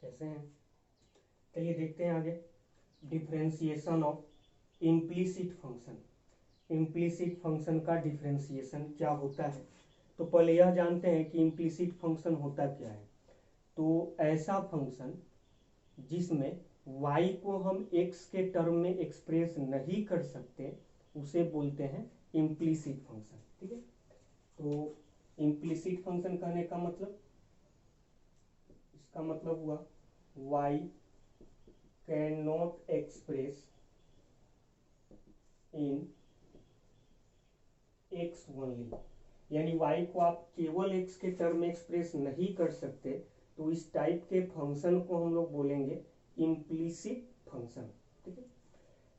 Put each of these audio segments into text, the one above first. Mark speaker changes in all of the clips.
Speaker 1: कैसे हैं? चलिए देखते हैं आगे। Differentiation of implicit function. Implicit function का डिफरेंशिएशन क्या होता है? तो पहले यह जानते हैं कि इम्प्लीसिट फंक्शन होता क्या है। तो ऐसा फंक्शन जिसमें y को हम x के टर्म में एक्सप्रेस नहीं कर सकते उसे बोलते हैं इम्प्लीसिट फंक्शन। ठीक है, तो इम्प्लीसिट फंक्शन कहने का मतलब, इसका मतलब हुआ y can not express in x only, यानी y को आप केवल x के टर्म में एक्सप्रेस नहीं कर सकते, तो इस टाइप के फंक्शन को हम लोग बोलेंगे इम्प्लीसिट फंक्शन। ठीक है,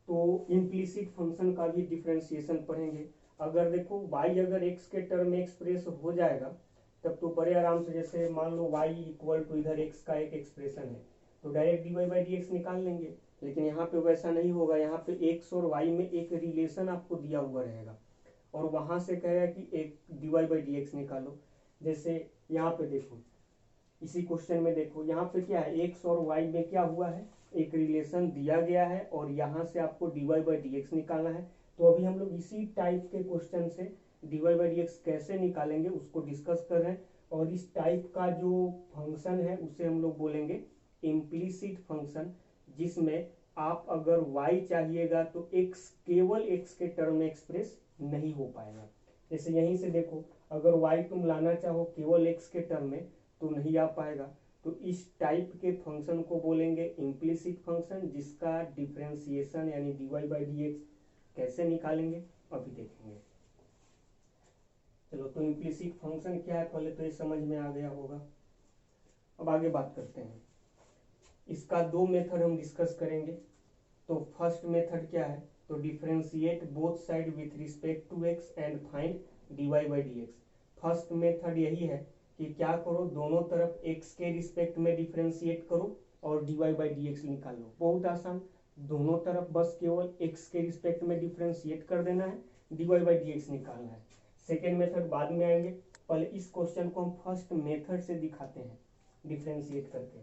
Speaker 1: तो इम्प्लीसिट फंक्शन का भी डिफरेंशिएशन पढ़ेंगे। अगर देखो y अगर x के टर्म में एक्सप्रेस हो जाएगा तब तो बड़े आराम से, जैसे मान लो y इक्वल टू इधर x का एक एक्सप्रेशन है तो direct dy by d x निकाल लेंगे, लेकिन यहाँ पे वैसा नहीं होगा। यहाँ पे x और y में एक रिलेशन आपको दिया हुआ रहेगा और वहां से कहेगा कि एक dy बाई डी एक्स निकालो। जैसे यहाँ पे देखो, इसी क्वेश्चन में देखो, यहाँ पे क्या है, x और y में क्या हुआ है, एक रिलेशन दिया गया है और यहाँ से आपको dy बाई डी एक्स निकालना है। तो अभी हम लोग इसी टाइप के क्वेश्चन से dy बाई डी एक्स कैसे निकालेंगे उसको डिस्कस कर रहे हैं। और इस टाइप का जो फंक्शन है उसे हम लोग बोलेंगे इम्प्लीसिट फंक्शन, जिसमें आप अगर y चाहिएगा तो x केवल x के टर्म में एक्सप्रेस नहीं हो पाएगा। जैसे यहीं से देखो, अगर y तुम लाना चाहो केवल x के टर्म में तो नहीं आ पाएगा। तो इस टाइप के फंक्शन को बोलेंगे इम्प्लीसिट फंक्शन, जिसका डिफरेंशिएशन यानी dy बाई डी एक्स कैसे निकालेंगे अभी देखेंगे। चलो, तो इम्प्लीसिट फंक्शन क्या है पहले तो ये समझ में आ गया होगा। अब आगे बात करते हैं। इसका दो मेथड हम डिस्कस करेंगे। तो फर्स्ट मेथड क्या है, तो differentiate both side with respect to x and find dy by d x. First method यही है कि क्या करो, दोनों तरफ x के रिस्पेक्ट में डिफरेंशिएट करो और dy बाई डी एक्स निकालो। बहुत आसान, दोनों तरफ बस केवल x के रिस्पेक्ट में डिफरेंशिएट कर देना है, dy बाई डी एक्स निकालना है। सेकेंड मेथड बाद में आएंगे, पहले इस क्वेश्चन को हम फर्स्ट मेथड से दिखाते हैं डिफरेंशिएट करके।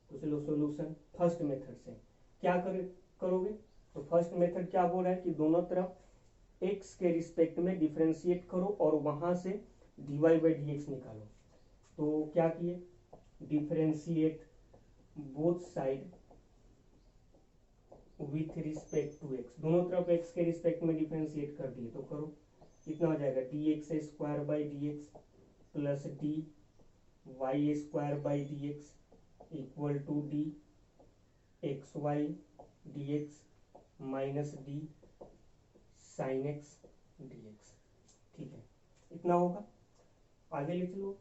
Speaker 1: तो चलो सोल्यूशन फर्स्ट मेथड से क्या करोगे, तो फर्स्ट मेथड क्या बोल रहा है कि दोनों तरफ x के रिस्पेक्ट में डिफरेंशिएट करो और वहां से dy बाई डी एक्स निकालो। तो क्या किए, differentiate both side with respect to x, दोनों तरफ x के रिस्पेक्ट में डिफरेंशिएट कर दिए। तो करो, कितना हो जाएगा, d x square by d x plus d y square by d x equal to d x y d x minus d sine x d x. ठीक है, इतना होगा। आगे ले चलो,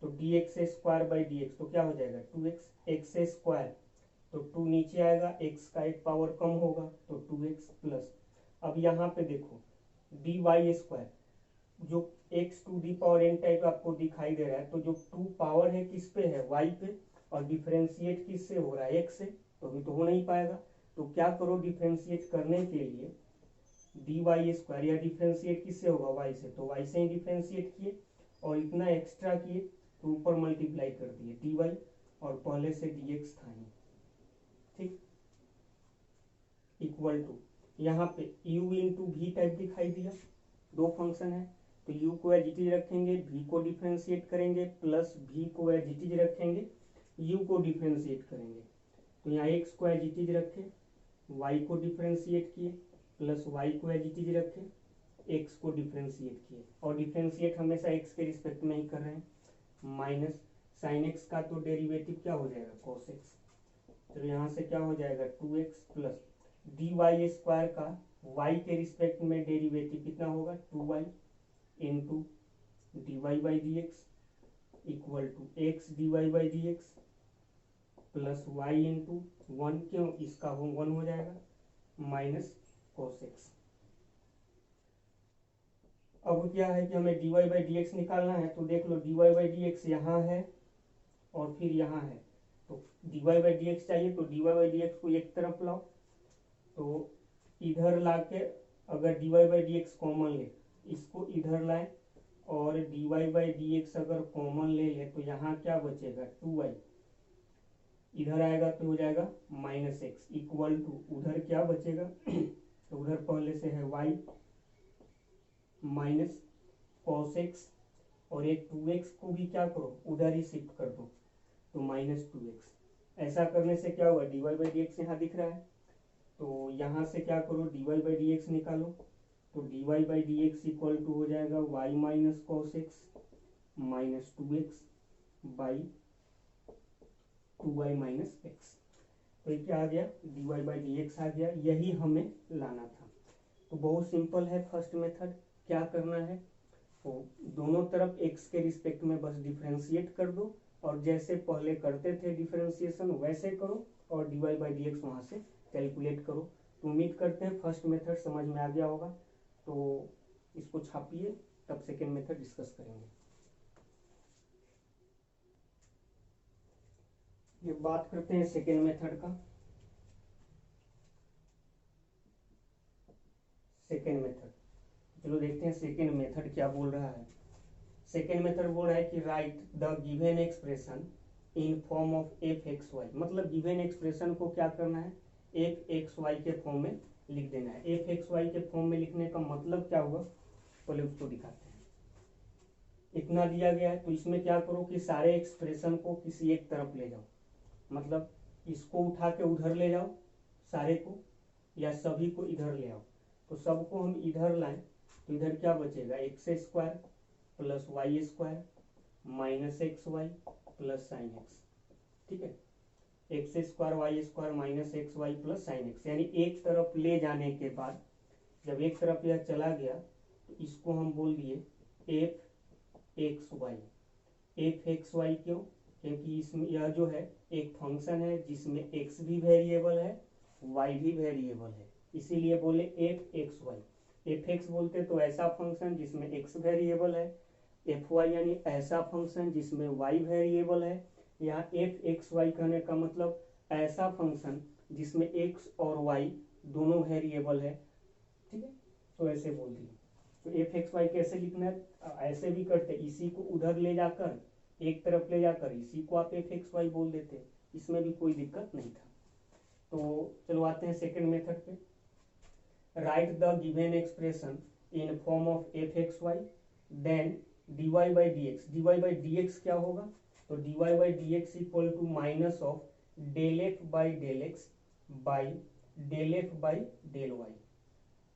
Speaker 1: तो d x square by d x तो क्या हो जाएगा, टू एक्स, एक्स स्क्वायर तो टू नीचे आएगा, एक्स का एक पावर कम होगा तो टू एक्स प्लस, अब यहाँ पे देखो डी वाई स्क्वायर, जो x to the power n type आपको दिखाई दे रहा है, तो जो टू पावर है किस पे है, वाई पे, और डिफरेंशिएट किससे हो रहा है, एक्स से, तो अभी तो हो नहीं पाएगा। तो क्या करो, डिफरेंशिएट करने के लिए डी वाई स्क्वायर, या डिफरेंशिएट किससे होगा, वाई से, तो वाई से ही डिफरेंशिएट किए और इतना एक्स्ट्रा किए तो ऊपर मल्टीप्लाई कर दिए डी वाई, और पहले से डी एक्स था ही। ठीक, इक्वल टू, यहाँ पे u इंटू वी टाइप दिखाई दिया, दो फंक्शन है तो u को एज इट इज रखेंगे, v को डिफरेंशिएट करेंगे, प्लस v को एज इट इज रखेंगे, u को डिफरेंशिएट करेंगे। तो यहाँ x को एज इट इज रखे, y को डिफरेंशिएट किए, प्लस y को एज इट इज रखे, x को डिफरेंशिएट किए, और डिफरेंशिएट हमेशा x के रिस्पेक्ट में ही कर रहे हैं, माइनस साइन x का तो डेरिवेटिव क्या हो जाएगा, cos x। तो यहाँ से क्या हो जाएगा, 2x plus d y square का y के रिस्पेक्ट में डेरिवेटिव कितना होगा, 2y into d y by d x equal to x d y by d x plus y into one, क्यों, इसका वन हो जाएगा, माइनस कोस एक्स। अब क्या है कि हमें d y by d x निकालना है, तो देख लो d y by d x यहाँ है और फिर यहाँ है, तो d y by d x चाहिए तो d y by d x को एक तरफ लाओ, तो इधर लाके अगर d y by d x common ले, इसको इधर लाए, और d y by d x अगर कॉमन ले ले तो यहाँ क्या बचेगा, टू वाई, इधर आएगा तो हो जाएगा माइनस एक्स इक्वल टू उधर क्या बचेगा तो उधर पहले से है वाई माइनस कॉस एक्स और एक 2x को भी क्या करो उधर ही शिफ्ट कर दो तो माइनस 2x। ऐसा करने से क्या होगा dy बाई डी एक्स यहाँ दिख रहा है तो यहाँ से क्या करो dy बाई डी एक्स निकालो तो dy by d x equal to हो जाएगा y minus cos x minus 2x by 2y minus x. तो ये क्या आ गया dy बाई डी एक्स आ गया, यही हमें लाना था। तो बहुत सिंपल है फर्स्ट मेथड। क्या करना है तो दोनों तरफ x के रिस्पेक्ट में बस डिफरेंशिएट कर दो और जैसे पहले करते थे डिफरेंशिएशन वैसे करो और dy बाई डी एक्स वहाँ से कैलकुलेट करो। तो उम्मीद करते हैं फर्स्ट मेथड समझ में आ गया होगा। तो इसको छापिए तब सेकेंड मेथड डिस्कस करेंगे। ये बात करते हैं सेकेंड मेथड का। सेकेंड मेथड चलो देखते हैं सेकेंड मेथड क्या बोल रहा है। सेकेंड मेथड बोल रहा है कि right the given expression in form of f x y. मतलब गिवन एक्सप्रेशन को क्या करना है एफ एक्स वाई के फॉर्म में लिख देना है। एफ एक्स वाई के फॉर्म में लिखने का मतलब क्या होगा पहले उसको दिखाते हैं। इतना दिया गया है तो इसमें क्या करो कि सारे एक्सप्रेशन को किसी एक तरफ ले जाओ। मतलब इसको उठा के उधर ले जाओ सारे को या सभी को इधर ले आओ। तो सबको हम इधर लाएं तो इधर क्या बचेगा x square plus y square minus x y plus sine x. ठीक है x square y square minus x y plus sine x. यानी एक तरफ ले जाने के बाद जब एक तरफ यह चला गया तो इसको हम बोल दिए f x y. F x y क्यों क्योंकि इसमें यह जो है एक फंक्शन है जिसमें एक्स भी वेरिएबल है वाई भी वेरिएबल है, इसीलिए बोले f x y. F x बोलते तो ऐसा फंक्शन जिसमें एक्स वेरिएबल है, एफ वाई यानी ऐसा फंक्शन जिसमें वाई वेरिएबल है। यहाँ एफ एक्स वाई कहने का मतलब ऐसा फंक्शन जिसमें एक्स और वाई दोनों वेरिएबल है। ठीक है तो ऐसे बोल दिए। तो एफ एक्स वाई कैसे लिखना है ऐसे भी करते, इसी को उधर ले जाकर एक तरफ ले जाकर इसी को आप एफ एक्स वाई बोल देते, इसमें भी कोई दिक्कत नहीं था। तो चलो आते हैं सेकेंड मेथड पे। Right the given expression in form of f x y then dy by d x. dy by d x क्या होगा तो dy by d x equal to minus of del f by del x by del f by del y.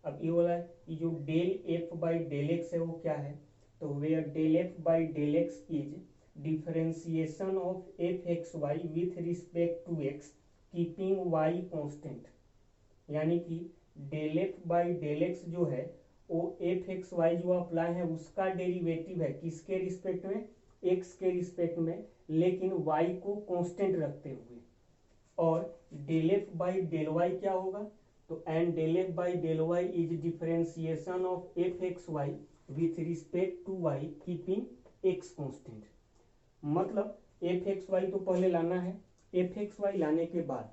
Speaker 1: अब ये बोला है ये जो del f by del x है वो क्या है तो where del f by del x is differentiation of f x y with respect to x keeping y constant. यानी कि del f by del x जो है वो एफ एक्स वाई जो आप लाए हैं उसका डेरिवेटिव है किसके रिस्पेक्ट में एक्स के रिस्पेक्ट में, लेकिन वाई को कांस्टेंट रखते हुए। और del f by del y क्या होगा तो and del f by del y is differentiation of f x y with respect to y keeping x constant. मतलब एफ एक्स वाई तो पहले लाना है, एफ एक्स वाई लाने के बाद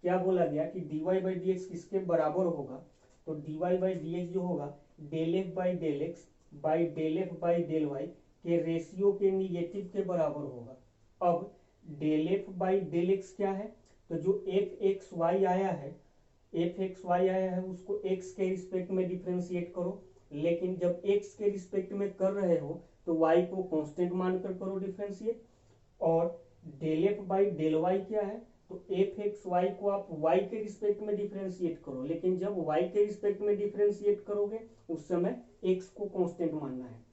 Speaker 1: क्या बोला गया कि dy बाई डी एक्स किसके बराबर होगा तो dy बाई डी एक्स जो होगा del f by del x by del f by del y के रेशियो के निगेटिव के बराबर होगा। अब del f by del x क्या है तो जो एफ एक्स वाई आया है एफ एक्स वाई आया है उसको एक्स के रिस्पेक्ट में डिफ्रेंशिएट करो, लेकिन जब एक्स के रिस्पेक्ट में कर रहे हो तो वाई को कांस्टेंट मानकर करो डिफ्रेंशिएट। और del f by del y क्या है तो एफ एक्स वाई को आप वाई के रिस्पेक्ट में डिफ्रेंशिएट करो, लेकिन जब वाई के रिस्पेक्ट में डिफ्रेंशिएट करोगे उस समय एक्स को कांस्टेंट मानना है।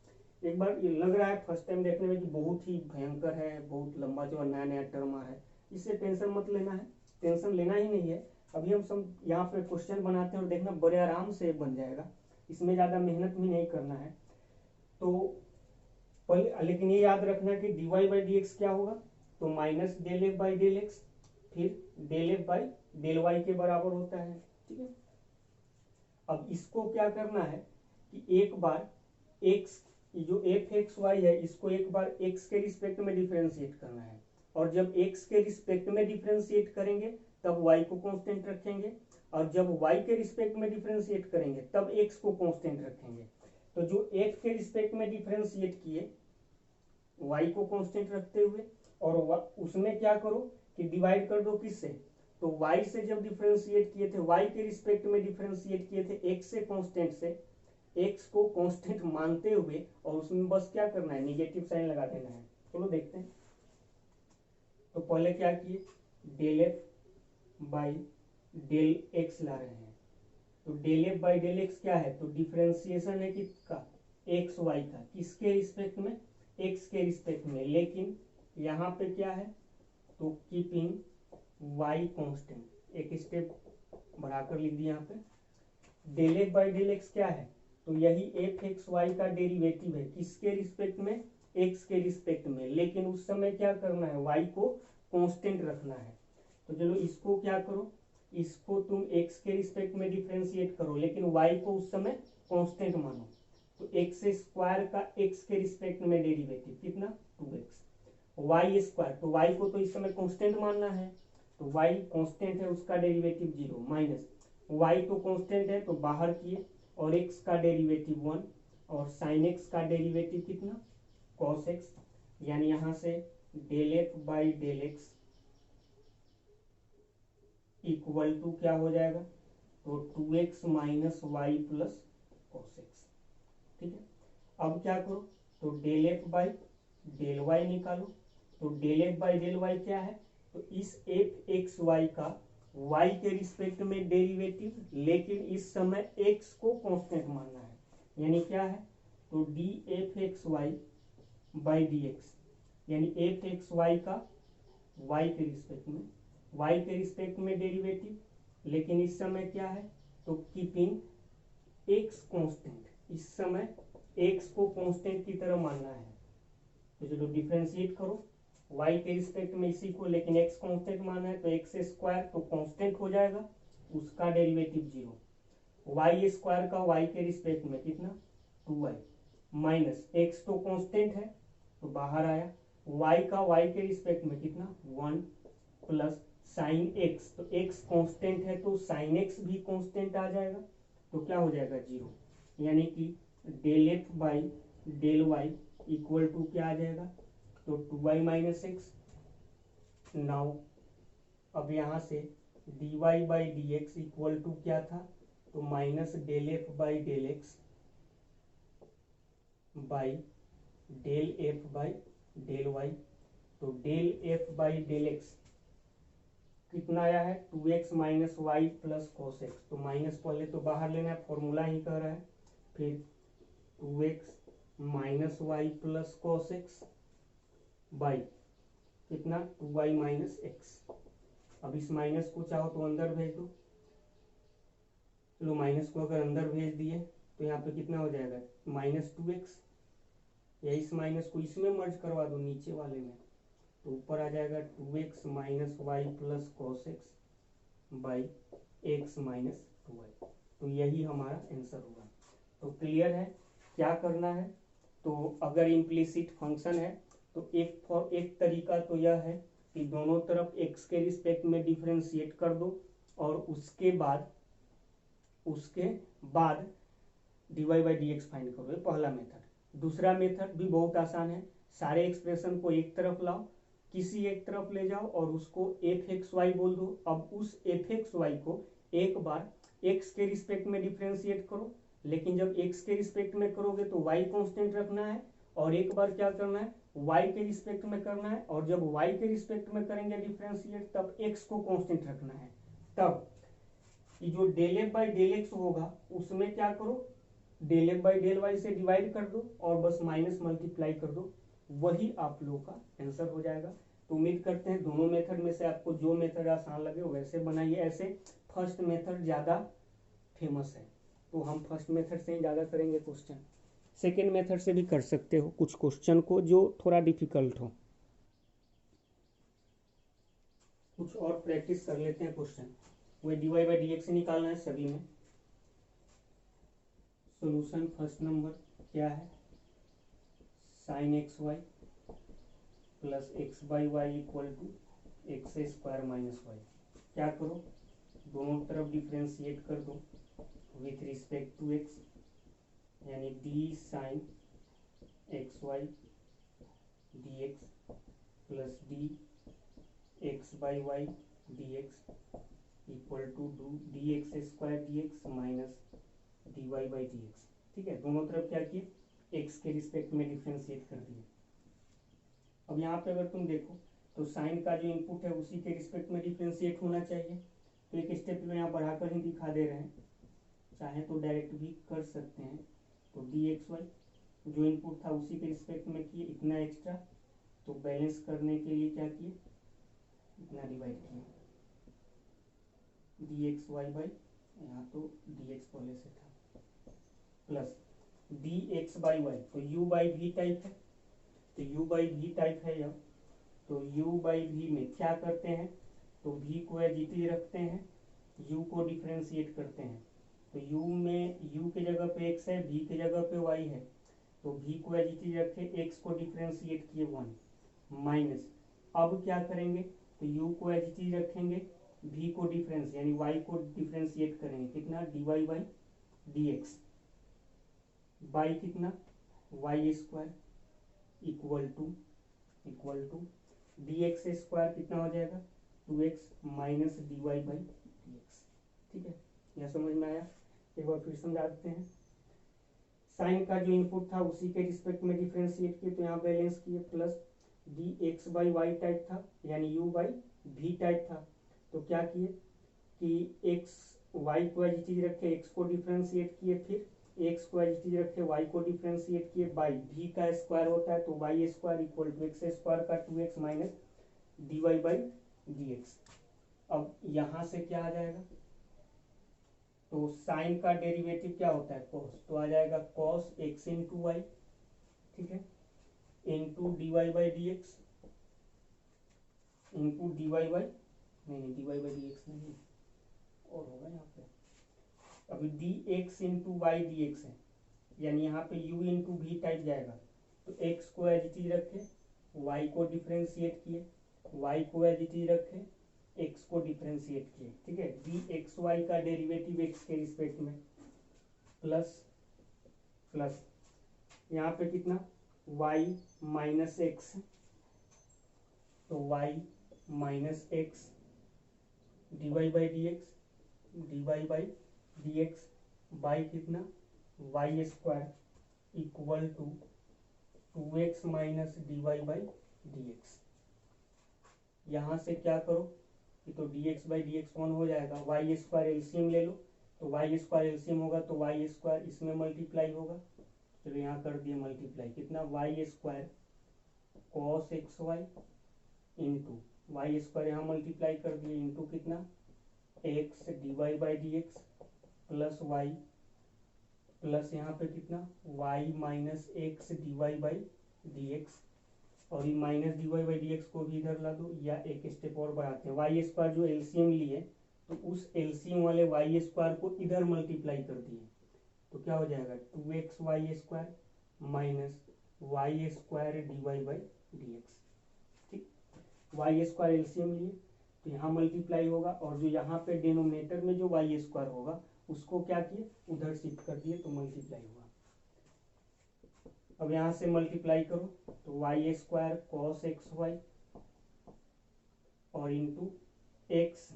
Speaker 1: एक बार ये लग रहा है फर्स्ट टाइम देखने में कि बहुत ही भयंकर है, बहुत लंबा जो नया नया टर्म है, इससे टेंशन मत लेना है, टेंशन लेना ही नहीं है। अभी हम सब यहाँ पे क्वेश्चन बनाते हैं और देखना बड़े आराम से बन जाएगा, इसमें ज़्यादा मेहनत भी नहीं करना है। तो लेकिन ये याद रखना कि dy बाई डी एक्स क्या होगा तो minus del f by del x फिर del f by del y के बराबर होता है। ठीक है अब इसको क्या करना है कि एक बार x जो एफ एक्स वाई है इसको एक बार x के रिस्पेक्ट में डिफरेंशिएट करना है, और जब x के रिस्पेक्ट में डिफरेंशिएट करेंगे तब y को कांस्टेंट रखेंगे, और जब y के रिस्पेक्ट में डिफरेंशिएट करेंगे तब x को कांस्टेंट रखेंगे। तो जो f के रिस्पेक्ट में डिफरेंशिएट किए y को कांस्टेंट रखते हुए, और उसमें क्या करो कि डिवाइड कर दो किससे, तो y से जब डिफरेंशिएट किए थे, y के रिस्पेक्ट में डिफरेंशिएट किए थे x से कांस्टेंट से, x को कांस्टेंट मानते हुए, और उसमें बस क्या करना है, निगेटिव साइन लगा देना है। चलो देखते हैं। तो पहले क्या किए, del f by del x ला रहे हैं। तो del f by del x क्या है, तो डिफरेंशिएशन है किसका, एक्स वाई का, किसके रिस्पेक्ट में, एक्स के रिस्पेक्ट में। लेकिन यहाँ पे क्या है, तो कीपिंग वाई कांस्टेंट, एक स्टेप बढ़ाकर लिख दिया यहाँ पे। Del f by del x क्या है, तो यही एफ एक्स वाई का डेरिवेटिव है, किसके रिस्पेक्ट में, एक्स के रिस्पेक्ट में। लेकिन उस समय क्या करना है, वाई को कांस्टेंट रखना है। तो चलो इसको क्या करो, इसको तुम एक्स के रिस्पेक्ट में डिफरेंशिएट करो, लेकिन वाई को उस समय कांस्टेंट मानो। तो एक्स स्क्वायर का एक्स के रिस्पेक्ट में डेरिवेटिव कितना, 2x, वाई स्क्वायर, तो वाई को तो इस समय कांस्टेंट मानना है, तो वाई कांस्टेंट है, उसका डेरिवेटिव 0, माइनस वाई तो कांस्टेंट है तो बाहर किए, और एक्स का डेरिवेटिव 1, और साइन एक्स का डेरिवेटिव कितना, कॉस एक्स। यानी यहां से del f by del x equal to क्या हो जाएगा, तो 2x minus y plus cos x. ठीक है, अब क्या करो, तो del f by del y निकालो। तो del f by del y क्या है, तो इस एफ एक्स वाई का y के रिस्पेक्ट में डेरिवेटिव, लेकिन इस समय x को कांस्टेंट मानना है। यानी क्या है, तो d f x y by d x, यानी एफ एक्स वाई का y के रिस्पेक्ट में, y के रिस्पेक्ट में डेरिवेटिव, लेकिन इस समय क्या है, तो कीपिंग x कांस्टेंट, इस समय x को कांस्टेंट की तरह मानना है। तो चलो डिफरेंशिएट करो, y के रिस्पेक्ट में इसी को, लेकिन x कांस्टेंट माना है, तो एक्स स्क्वायर तो कांस्टेंट हो जाएगा, उसका डेरिवेटिव 0, y स्क्वायर का y के रिस्पेक्ट में कितना, 2y, माइनस x तो कांस्टेंट है तो बाहर आया, y का y के रिस्पेक्ट में कितना, 1, प्लस साइन x, तो x कांस्टेंट है तो साइन x भी कांस्टेंट आ जाएगा, तो क्या हो जाएगा, 0। यानी कि del f by del y equal to क्या आ जाएगा, तो 2y माइनस एक्स। नाउ अब यहाँ से dy by d x equal to क्या था, तो minus del f by del x by del f by del y. तो del f by del x कितना आया है, 2x minus y plus cos x. तो माइनस पहले तो बाहर लेना है, फॉर्मूला ही कह रहा है, फिर 2x minus y plus cos x by कितना, 2y माइनस एक्स। अब इस माइनस को चाहो तो अंदर भेज दो, चलो माइनस को अगर अंदर भेज दिए तो यहाँ पे कितना हो जाएगा, माइनस 2x, या इस माइनस को इसमें मर्ज करवा दो नीचे वाले में, तो ऊपर आ जाएगा 2x minus y plus cos x by x minus 2y। तो यही हमारा आंसर होगा। तो क्लियर है क्या करना है, तो अगर इम्प्लिसिट फंक्शन है तो एक तरीका तो यह है कि दोनों तरफ x के रिस्पेक्ट में डिफरेंशिएट कर दो, और उसके बाद dy by d x find करो, ये पहला मेथड। दूसरा मेथड भी बहुत आसान है, सारे एक्सप्रेशन को एक तरफ लाओ, किसी एक तरफ ले जाओ और उसको एफ एक्स वाई बोल दो। अब उस एफ एक्स वाई को एक बार x के रिस्पेक्ट में डिफरेंशिएट करो, लेकिन जब x के रिस्पेक्ट में करोगे तो y कांस्टेंट रखना है, और एक बार क्या करना है, y के रिस्पेक्ट में करना है, और जब y के रिस्पेक्ट में करेंगे डिफरेंशिएट तब x को कांस्टेंट रखना है। तब ये जो del f by del x होगा उसमें क्या करो, del f by del y से डिवाइड कर दो और बस माइनस मल्टीप्लाई कर दो, वही आप लोग का आंसर हो जाएगा। तो उम्मीद करते हैं दोनों मेथड में से आपको जो मेथड आसान लगे वैसे बनाइए। ऐसे फर्स्ट मेथड ज़्यादा फेमस है, तो हम फर्स्ट मेथड से ही ज़्यादा करेंगे क्वेश्चन। सेकेंड मेथड से भी कर सकते हो कुछ क्वेश्चन को जो थोड़ा डिफिकल्ट हो। कुछ और प्रैक्टिस कर लेते हैं क्वेश्चन। वही dy बाई डी एक्स निकालना है सभी में। सॉल्यूशन फर्स्ट नंबर क्या है, sine x y plus x by y equal to x square minus y. क्या करो, दोनों तरफ डिफ्रेंशिएट कर दो विथ रिस्पेक्ट टू एक्स, यानी d sine x y d x plus d x by y d x equal to d x square d x minus d y by d x. ठीक है, दोनों तरफ क्या किए, x के respect में differentiate कर दिए। अब यहाँ पे अगर तुम देखो तो साइन का जो इनपुट है उसी के रिस्पेक्ट में डिफ्रेंशिएट होना चाहिए, तो एक स्टेप में यहाँ बढ़ाकर ही दिखा दे रहे हैं, चाहे तो डायरेक्ट भी कर सकते हैं। तो डी एक्स वाई जो इनपुट था उसी के रिस्पेक्ट में किए, इतना एक्स्ट्रा, तो बैलेंस करने के लिए क्या किए, इतना डिवाइड किए डी एक्स वाई बाई, यहाँ तो डी एक्स पहले से था, plus d x by y, तो यू बाई वी टाइप है, तो यू बाई वी टाइप है यह, तो u बाई वी में क्या करते हैं, तो v को एज इट इज रखते हैं, u को डिफ्रेंशिएट करते हैं, तो u में u के जगह पे x है, v के जगह पे y है, तो v को एज इट इज रखे, x को डिफ्रेंशिएट किए 1 माइनस, अब क्या करेंगे, तो u को एज इट इज रखेंगे, v को डिफरेंस यानी y को डिफ्रेंशिएट करेंगे, कितना dy by d x by कितना y square equal to d x square कितना हो जाएगा 2x minus d y by d x. ठीक है, यह समझ में आया, एक बार फिर समझा देते हैं। साइन का जो इनपुट था उसी के रिस्पेक्ट में डिफ्रेंशिएट किए, तो यहाँ बैलेंस किए, plus d x by y type था यानी यू बाई वी टाइप था, तो क्या किए कि एक्स वाई को एज इट इज रखे, एक्स को डिफ्रेंशिएट किए, फिर एक्स को एज इट इज रखे, वाई को डिफ्रेंशिएट किए, बाई वी का स्क्वायर होता है तो y square equal to x square का 2x minus d y by d x. अब यहाँ से क्या आ जाएगा, तो साइन का डेरिवेटिव क्या होता है कॉस, तो आ जाएगा कॉस एक्स इंटू वाई, ठीक है, into d y by d x into d y by, नहीं d y by d x नहीं और होगा यहाँ पे, अभी d x into y d x है, यानी यहाँ पे u इंटू वी टाइप जाएगा, तो x को एज इट इज रखे, y को डिफ्रेंशिएट किए, y को एज इट इज रखे, x को डिफ्रेंशिएट किए, ठीक है, डी एक्स वाई का डेरिवेटिव x के रिस्पेक्ट में, प्लस प्लस यहाँ पे कितना y माइनस एक्स, तो y minus x d y by d x by कितना y square equal to 2x minus d y by d x. यहाँ से क्या करो कि तो d x by d x one हो जाएगा, वाई स्क्वायर एलसीएम ले लो, तो वाई स्क्वायर एलसीएम होगा तो वाई स्क्वायर इसमें मल्टीप्लाई होगा, चलो यहाँ कर दिए मल्टीप्लाई, कितना y square cos x y into y square यहाँ मल्टीप्लाई कर दिए इंटू कितना x d y by d x plus y plus यहाँ पे कितना y minus x d y by d x, और ये minus d y by d x को भी इधर ला दो, या एक स्टेप और बढ़ाते हैं, वाई स्क्वायर जो एलसीएम लिए तो उस एलसीएम वाले वाई स्क्वायर को इधर मल्टीप्लाई कर दिए, तो क्या हो जाएगा 2x y square minus y square d y by d x. ठीक, वाई स्क्वायर एलसीएम लिए तो यहाँ मल्टीप्लाई होगा, और जो यहाँ पे डिनोमिनेटर में जो वाई स्क्वायर होगा उसको क्या किए उधर शिफ्ट कर दिए तो मल्टीप्लाई हुआ। अब यहाँ से मल्टीप्लाई करो तो y square cos x y और इंटू एक्स,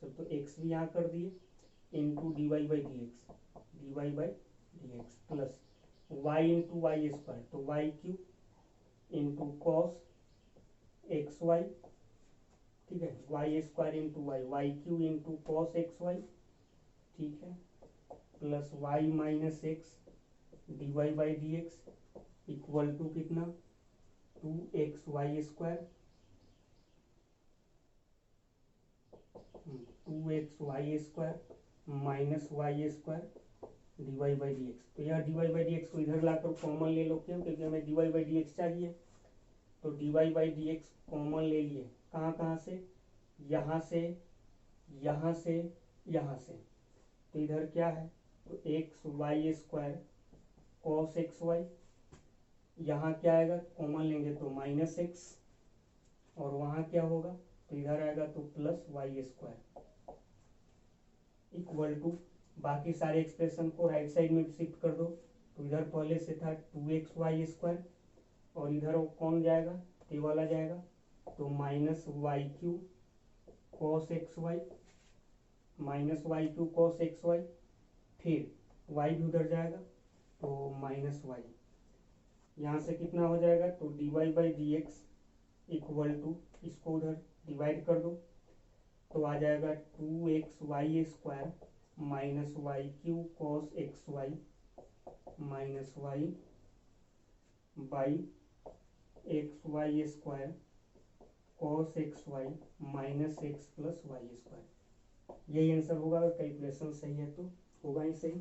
Speaker 1: तो एक्स भी यहाँ कर दिए into d y by d x plus y into y square, तो y cube into cos x y, ठीक है, y square into y cube into cos x y, ठीक है, plus y minus x d y by d x equal to कितना 2x y square 2x y square minus y square d y by d x. तो यह d y by d x को इधर लाकर common ले लो, क्यों, क्योंकि हमें d y by d x चाहिए, तो d y by d x common ले लिए, कहाँ कहाँ से, यहाँ से यहाँ से यहाँ से, तो इधर क्या है तो x y square cos x y, यहाँ क्या आएगा कॉमन लेंगे तो माइनस एक्स, और वहाँ क्या होगा तो इधर आएगा तो plus y square equal to, बाकी सारे एक्सप्रेशन को राइट साइड में शिफ्ट कर दो, तो इधर पहले से था 2x वाई स्क्वायर और इधर वो कौन जाएगा ये वाला जाएगा तो minus y q cos x y, minus y q cos x y, फिर वाई भी उधर जाएगा तो माइनस वाई, यहाँ से कितना हो जाएगा, तो d y by d x equal to, इसको उधर डिवाइड कर दो तो आ जाएगा 2xy² minus y q cos x y minus y by xy² cos x y minus x plus y²। यही आंसर होगा, अगर कैलकुलेशन सही है तो होगा ही सही,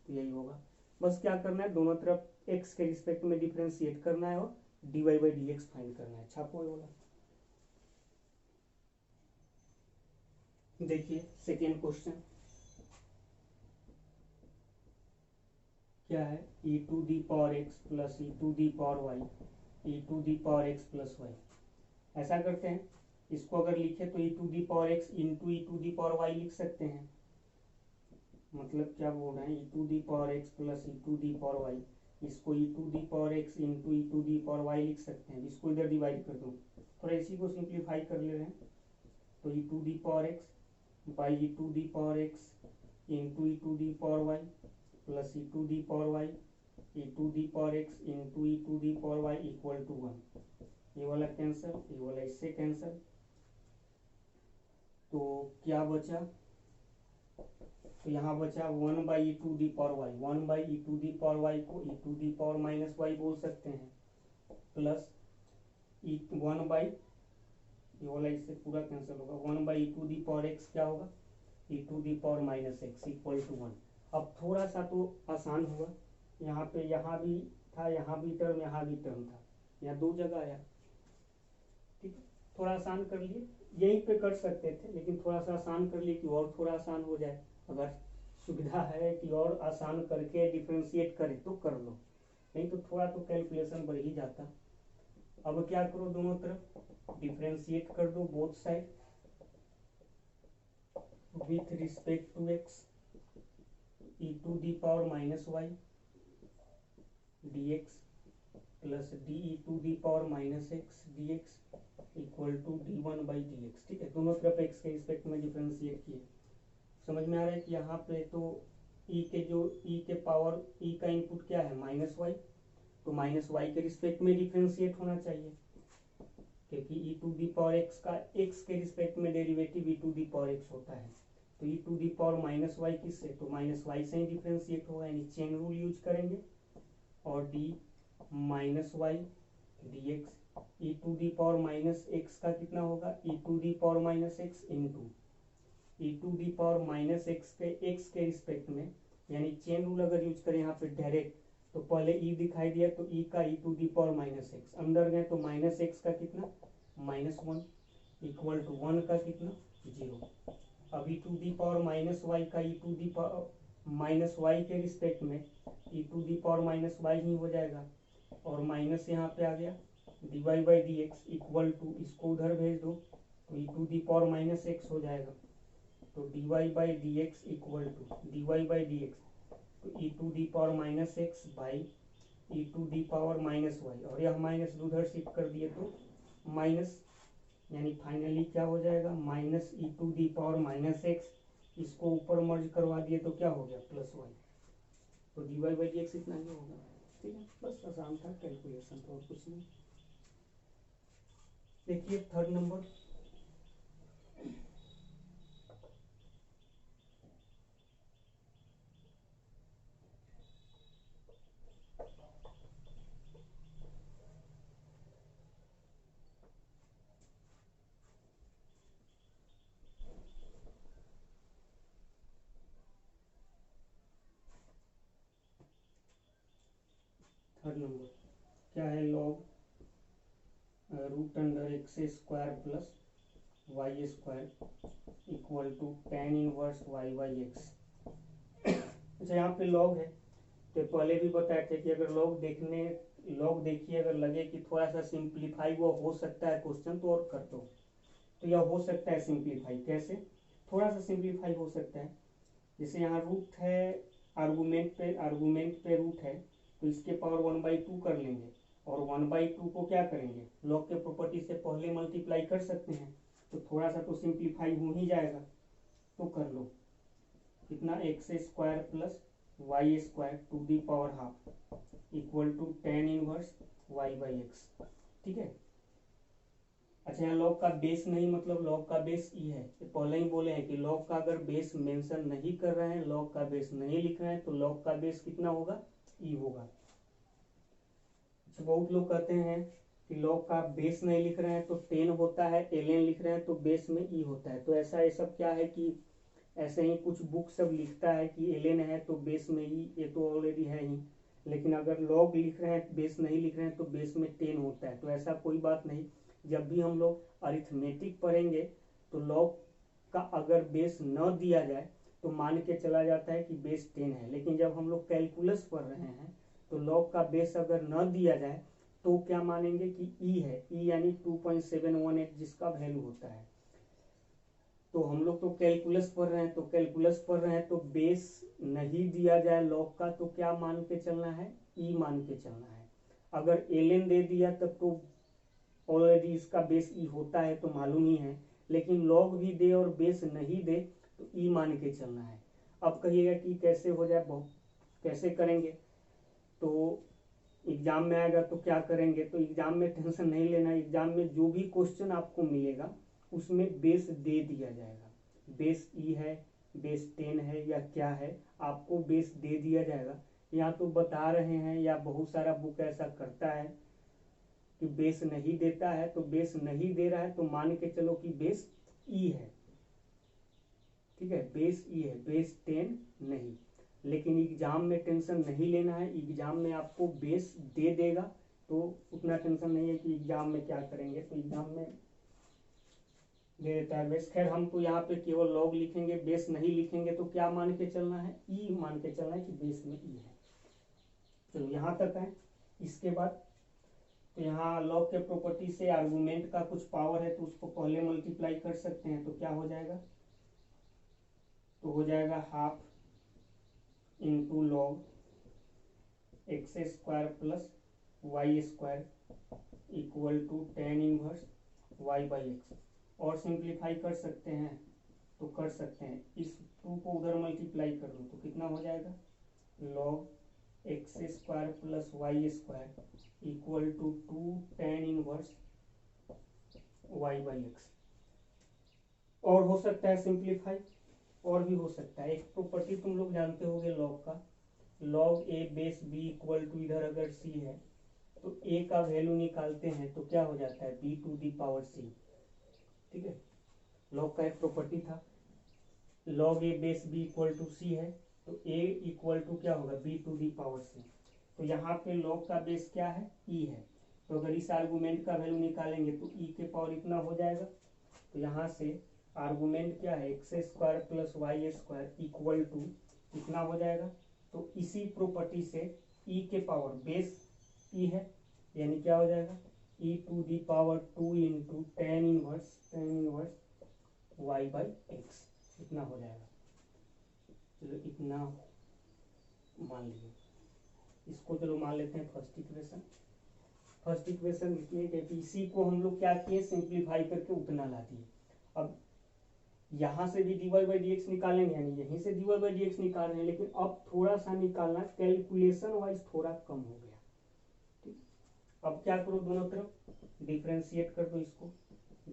Speaker 1: तो यही होगा। बस क्या करना है, दोनों तरफ x के रिस्पेक्ट में डिफरेंशिएट करना है और dy by d x find करना है। छापो ये वाला। देखिए सेकेंड क्वेश्चन क्या है, e to the power x plus e to the power y, e to the power x plus y। ऐसा करते हैं, इसको अगर लिखे तो e to the power x into e to the power y लिख सकते हैं। मतलब क्या बोल रहे हैं, e to the power x plus e to the power y, इसको e to the power x into e to the power y लिख सकते हैं। इसको इधर डिवाइड कर दो, थोड़ा इसी को सिंप्लीफाई कर ले रहे हैं, तो e to the power x by e to the power x into e to the power y plus e to the power y e to the power x into e to the power y equal to 1। ये वाला cancer, ये वाला इससे cancer, तो क्या बचा, तो यहाँ बचा 1 by e to the power y. 1 by e to the power y को e to the power minus y बोल सकते हैं, प्लस ई 1 बाई, ये वाला इससे पूरा कैंसिल होगा, 1 by e to the power x क्या होगा, e to the power minus x equal to 1। अब थोड़ा सा तो आसान हुआ, यहाँ पे यहाँ भी था, यहाँ भी टर्म, यहाँ भी टर्म था, यहाँ दो जगह आया, ठीक है, थोड़ा आसान कर लिए। यहीं पे कर सकते थे लेकिन थोड़ा सा आसान कर लिए कि और थोड़ा आसान हो जाए। अगर सुविधा है कि और आसान करके डिफ्रेंशिएट करे तो कर लो, नहीं तो थोड़ा तो कैलकुलेशन बढ़ ही जाता। अब क्या करो, दोनों तरफ डिफ्रेंशिएट कर दो both side with respect to x, e to the power minus y d x plus d e to the power minus x d x equal to d one by d x. ठीक है, दोनों तरफ x के respect में differentiate किए। समझ में आ रहा है कि यहाँ पे तो ई के जो ई के पावर ई का इनपुट क्या है माइनस वाई, तो माइनस वाई के रिस्पेक्ट में डिफ्रेंशिएट होना चाहिए, क्योंकि e to the power x का एक्स के रिस्पेक्ट में derivative e to the power x होता है। तो e to the power minus y किससे, तो माइनस वाई से ही डिफ्रेंशिएट होगा, यानी चेन रूल यूज करेंगे और d minus y d x e to the power minus x का कितना होगा, e to the power minus x into e to the power minus x के रिस्पेक्ट में, यानी चेन रूल अगर यूज करें यहाँ पे डायरेक्ट, तो पहले ई दिखाई दिया तो ई का e to the power minus x, अंदर गए तो माइनस एक्स का कितना -1 इक्वल टू 1 का कितना 0। अब e to the power minus y का e to the power minus y के रिस्पेक्ट में e to the power minus y ही हो जाएगा, और माइनस यहाँ पे आ गया d y by d x equal to, इसको उधर भेज दो तो e to the power minus x हो जाएगा, तो d y by d x equal to d y by d x, तो e to the power minus x by e to the power minus y, और यह minus उधर shift कर दिए तो माइनस, यानी फाइनली क्या हो जाएगा minus e to the power minus x, इसको ऊपर मर्ज करवा दिए तो क्या हो गया प्लस वाई, तो d y by d x इतना ही होगा। ठीक है, बस आसान था कैलकुलेशन, तो और कुछ नहीं। देखिए थर्ड नंबर, थर्ड नंबर क्या है, log root under x square plus y square equal to tan inverse y by x. अच्छा यहाँ पे लॉग है, तो पहले भी बताए थे कि अगर लॉग देखिए अगर लगे कि थोड़ा सा सिंप्लीफाई वो हो सकता है क्वेश्चन तो और कर दो, तो यह हो सकता है सिंप्लीफाई। कैसे थोड़ा सा सिंप्लीफाई हो सकता है, जैसे यहाँ रूट है, आर्गूमेंट पे रूट है, तो इसके पावर 1/2 कर लेंगे और 1/2 को क्या करेंगे, लॉग के प्रॉपर्टी से पहले मल्टीप्लाई कर सकते हैं, तो थोड़ा सा तो सिंप्लीफाई हो ही जाएगा। तो कर लो, कितना, x square plus y square to the power half equal to tan inverse y by x. ठीक है। अच्छा, यहाँ लॉग का बेस नहीं, मतलब लॉग का बेस ई है, तो पहले ही बोले हैं कि लॉग का अगर बेस मेंशन नहीं कर रहे हैं, लॉग का बेस नहीं लिख रहे हैं, तो लॉग का बेस कितना होगा, ई होगा। अच्छा, बहुत लोग कहते हैं कि लॉग का बेस नहीं लिख रहे हैं तो 10 होता है, ln लिख रहे हैं तो बेस में ई होता है। तो ऐसा ये सब क्या है कि ऐसे ही कुछ बुक सब लिखता है कि ln है तो बेस में ई, ये तो ऑलरेडी है ही, लेकिन अगर लॉग लिख रहे हैं बेस नहीं लिख रहे हैं तो बेस में 10 होता है। तो ऐसा कोई बात नहीं, जब भी हम लोग अरिथमेटिक पढ़ेंगे तो लॉग का अगर बेस न दिया जाए तो मान के चला जाता है कि बेस 10 है, लेकिन जब हम लोग कैलकुलस पढ़ रहे हैं तो लॉग का बेस अगर न दिया जाए तो क्या मानेंगे कि ई है, ई यानी 2.718 जिसका वैल्यू होता है। तो हम लोग तो कैलकुलस पढ़ रहे हैं, तो कैलकुलस पढ़ रहे हैं तो बेस नहीं दिया जाए लॉग का तो क्या मान के चलना है, ई मान के चलना है। अगर ln दे दिया तब तो ऑलरेडी इसका बेस ई होता है तो मालूम ही है, लेकिन लॉग भी दे और बेस नहीं दे तो ई मान के चलना है। अब कहिएगा कि कैसे हो जाए, बहुत कैसे करेंगे, तो एग्जाम में आएगा तो क्या करेंगे, तो एग्जाम में टेंशन नहीं लेना, एग्जाम में जो भी क्वेश्चन आपको मिलेगा उसमें बेस दे दिया जाएगा, बेस ई है, बेस 10 है या क्या है, आपको बेस दे दिया जाएगा। या तो बता रहे हैं या बहुत सारा बुक ऐसा करता है कि बेस नहीं देता है, तो बेस नहीं दे रहा है तो मान के चलो कि बेस ई है। ठीक है, बेस ई है, बेस 10 नहीं। लेकिन एग्जाम में टेंशन नहीं लेना है, एग्जाम में आपको बेस दे देगा, तो उतना टेंशन नहीं है कि एग्जाम में क्या करेंगे, तो एग्जाम में दे देता है बेस। खैर हम तो यहाँ पे केवल लॉग लिखेंगे, बेस नहीं लिखेंगे, तो क्या मान के चलना है, ई मान के चलना है कि बेस में ई है। चलो यहाँ तक है। इसके बाद तो यहाँ लॉग के प्रॉपर्टी से आर्गुमेंट का कुछ पावर है तो उसको पहले मल्टीप्लाई कर सकते हैं, तो क्या हो जाएगा, तो हो जाएगा half into log x square plus y square equal to tan inverse y by x. और सिंप्लीफाई कर सकते हैं तो कर सकते हैं, इस 2 को उधर मल्टीप्लाई कर दो तो कितना हो जाएगा, log x square plus y square equal to 2 tan inverse y by x. और हो सकता है सिंप्लीफाई, और भी हो सकता है। एक प्रॉपर्टी तुम लोग जानते होगे लॉग का, log a base b equal to, इधर अगर सी है तो ए का वैल्यू निकालते हैं तो क्या हो जाता है, b to the power c. ठीक है, लॉग का एक प्रॉपर्टी था, log a base b equal to c है तो ए इक्वल टू क्या होगा, b to the power c. तो यहाँ पे लॉग का बेस क्या है, ई है, तो अगर इस आर्गुमेंट का वैल्यू निकालेंगे तो ई के पावर इतना हो जाएगा। तो यहाँ से आर्गुमेंट क्या है, x square plus y square equal to कितना हो जाएगा, तो इसी प्रॉपर्टी से ई के पावर बेस ई है, यानी क्या हो जाएगा, e to the power 2 into tan inverse y by x, इतना हो जाएगा। चलो इतना मान लीजिए, इसको चलो मान लेते हैं फर्स्ट इक्वेशन। फर्स्ट इक्वेशन लिखिए कि इसी को हम लोग क्या किए, सिंप्लीफाई करके उतना ला दिए। अब यहाँ से भी dy बाई डी एक्स निकालेंगे, यानी यहीं से dy बाई डी एक्स निकाल रहे हैं, लेकिन अब थोड़ा सा निकालना, कैलकुलेशन वाइज थोड़ा कम हो गया। ठीक, अब क्या करो, दोनों तरफ डिफ्रेंशिएट कर दो इसको,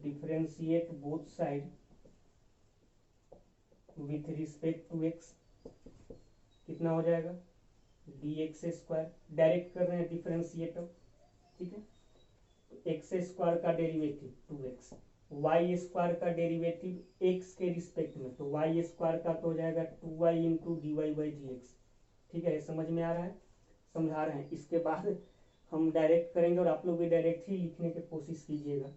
Speaker 1: differentiate both side with respect to x, कितना हो जाएगा, डी एक्स स्क्वायर, डायरेक्ट कर रहे हैं डिफ्रेंशिएट। ठीक है, तो एक्स स्क्वायर का डेरिवेटिव 2x, वाई स्क्वायर का डेरिवेटिव एक्स के रिस्पेक्ट में, तो वाई स्क्वायर का तो हो जाएगा 2y into d y by d x. ठीक है, समझ में आ रहा है, समझा रहे हैं। इसके बाद हम डायरेक्ट करेंगे और आप लोग भी डायरेक्ट ही लिखने की कोशिश कीजिएगा।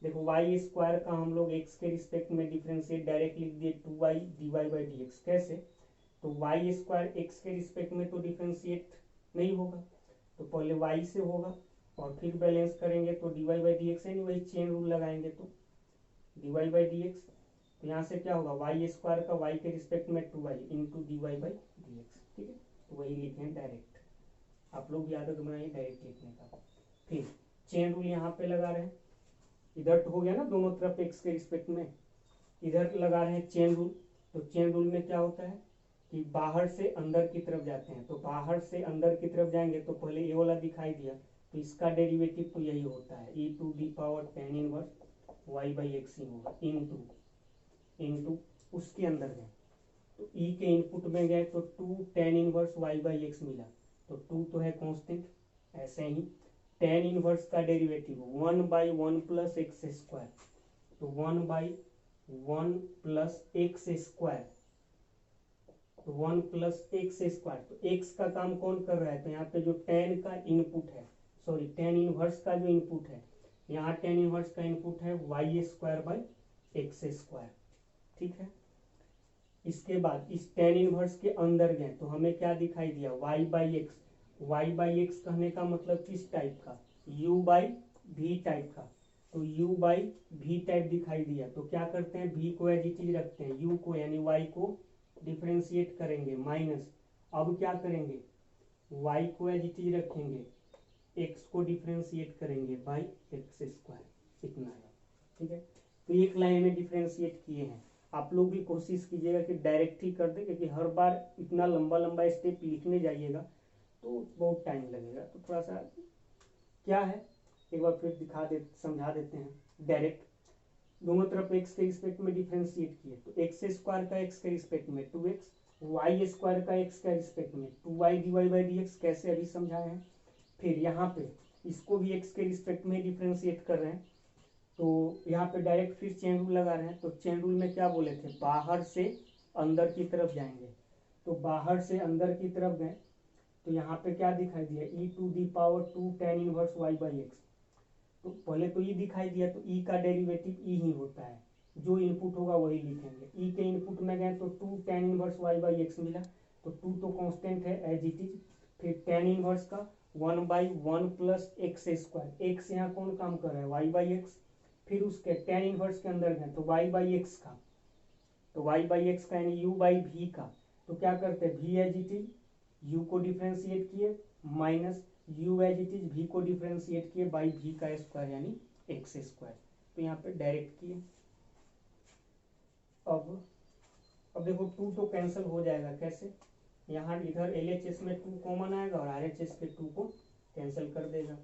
Speaker 1: देखो वाई स्क्वायर का हम लोग एक्स के रिस्पेक्ट में डिफ्रेंशिएट डायरेक्ट लिख दिए 2y d y by d x. कैसे, तो वाई स्क्वायर एक्स के रिस्पेक्ट में तो डिफ्रेंशिएट नहीं होगा, तो पहले y से होगा और फिर बैलेंस करेंगे तो d y by d x, यानी वही चेन रूल लगाएंगे तो d y by d x. तो यहाँ से क्या होगा, वाई स्क्वायर का y के रिस्पेक्ट में 2y into d y by d x. ठीक है, तो वही लिखें डायरेक्ट, आप लोग भी आदत बनाइए डायरेक्ट लिखने का। फिर चेन रूल यहाँ पे लगा रहे हैं, इधर तो हो गया ना दोनों तरफ एक्स के रिस्पेक्ट में, इधर लगा रहे हैं चेन रूल। तो चेन रूल में क्या होता है कि बाहर से अंदर की तरफ जाते हैं, तो बाहर से अंदर की तरफ जाएंगे तो पहले ये वाला दिखाई दिया, तो इसका डेरिवेटिव तो यही होता है e to the power tan inverse y by x ही होगा, इनटू उसके अंदर गए तो e के इनपुट में गए तो 2 tan inverse y by x मिला, तो 2 तो है कांस्टेंट। ऐसे ही tan इनवर्स का derivative 1 by 1 plus x square, तो 1 बाई 1 प्लस एक्स स्क्वायर, तो 1 प्लस एक्स स्क्वायर, तो एक्स का काम कौन कर रहा है, तो यहाँ पे जो tan का इनपुट है, सॉरी tan इनवर्स का जो इनपुट है, यहाँ tan इनवर्स का इनपुट है y square by x square, ठीक है। इसके बाद इस tan इनवर्स के अंदर गए तो हमें क्या दिखाई दिया, y by x. Y by x कहने का मतलब किस टाइप का, u बाई भी टाइप का, तो u बाई भी टाइप दिखाई दिया, तो क्या करते हैं v को एज इट इज रखते हैं, u को यानी y को डिफ्रेंशिएट करेंगे माइनस, अब क्या करेंगे y को एज इट इज रखेंगे, x को डिफ्रेंशिएट करेंगे बाई एक्स स्क्वायर, इतना है, ठीक है। तो एक लाइन में डिफ्रेंशिएट किए हैं, आप लोग भी कोशिश कीजिएगा कि डायरेक्ट ही कर दें, क्योंकि हर बार इतना लंबा लंबा स्टेप लिखने जाइएगा तो बहुत टाइम लगेगा, तो थोड़ा सा क्या है एक बार फिर समझा देते हैं डायरेक्ट। दोनों तरफ एक्स के रिस्पेक्ट में डिफ्रेंशिएट किए, तो एक्स स्क्वायर का एक्स के रिस्पेक्ट में 2x, वाई स्क्वायर का एक्स के रिस्पेक्ट में 2y dy by d x, कैसे अभी समझाए हैं। फिर यहाँ पे इसको भी एक्स के रिस्पेक्ट में डिफ्रेंशिएट कर रहे हैं, तो यहाँ पे डायरेक्ट फिर चेन रूल लगा रहे हैं, तो चेन रूल में क्या बोले थे, बाहर से अंदर की तरफ जाएंगे, तो बाहर से अंदर की तरफ गए तो यहाँ पे क्या दिखाई दिया, e to the power 2 tan inverse y by x, तो पहले तो e दिखाई दिया, तो e का डेरिवेटिव e ही होता है, जो इनपुट होगा वही लिखेंगे, e के इनपुट में गए तो 2 tan inverse y by x मिला, तो 2 तो कांस्टेंट है एज इट इज, फिर tan इनवर्स का 1 by 1 plus x square, x यहाँ कौन काम कर रहा है y बाई एक्स, फिर उसके tan इनवर्स के अंदर गए तो y बाई एक्स का, तो y बाई एक्स का यानी u बाई भी का, तो क्या करते हैं v as it is u को डिफ्रेंशिएट किए minus u as it is v को डिफ्रेंशिएट किए बाई v का स्क्वायर यानी एक्स स्क्वायर, तो यहाँ पे डायरेक्ट किए। अब देखो 2 तो कैंसिल हो जाएगा, कैसे, यहाँ इधर LHS में 2 कॉमन आएगा और RHS के 2 को कैंसिल कर देगा,